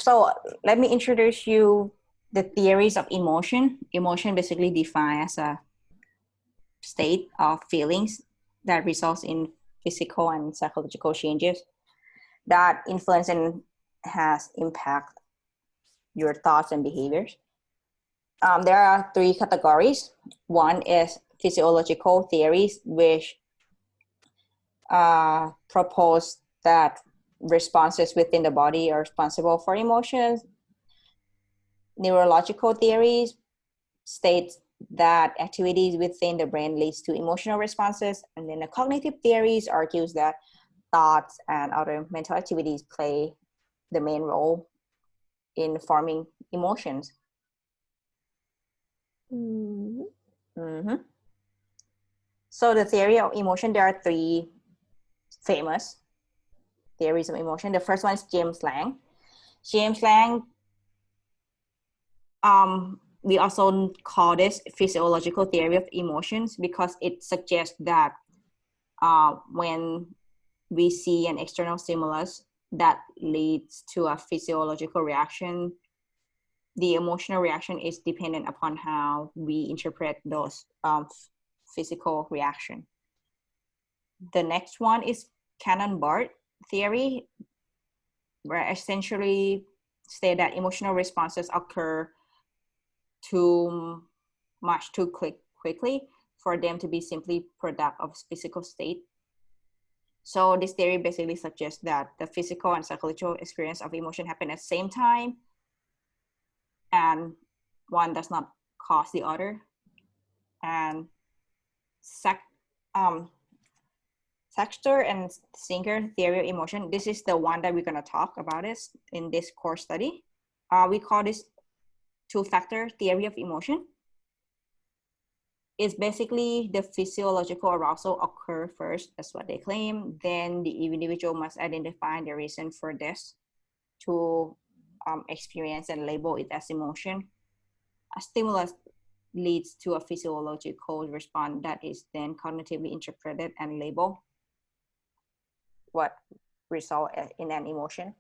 So let me introduce you the theories of emotion. Emotion basically defined as a state of feelings that results in physical and psychological changes that influence and has impact your thoughts and behaviors. There are three categories. One is physiological theories, which propose that responses within the body are responsible for emotions. Neurological theories states that activities within the brain leads to emotional responses. And then the cognitive theories argues that thoughts and other mental activities play the main role in forming emotions. Mm-hmm. So the theory of emotion, there are three famous theories of emotion. The first one is James Lang. James Lang, we also call this physiological theory of emotions because it suggests that when we see an external stimulus that leads to a physiological reaction, the emotional reaction is dependent upon how we interpret those physical reaction. The next one is Cannonball Theory, where essentially state that emotional responses occur too quickly for them to be simply product of physical state. So this theory basically suggests that the physical and psychological experience of emotion happen at the same time, and one does not cause the other. And Schachter and Singer theory of emotion, this is the one that we're going to talk about this in this course study. We call this two-factor theory of emotion. It's basically the physiological arousal occur first, that's what they claim. Then the individual must identify the reason for this to experience and label it as emotion. A stimulus leads to a physiological response that is then cognitively interpreted and labeled what result in an emotion.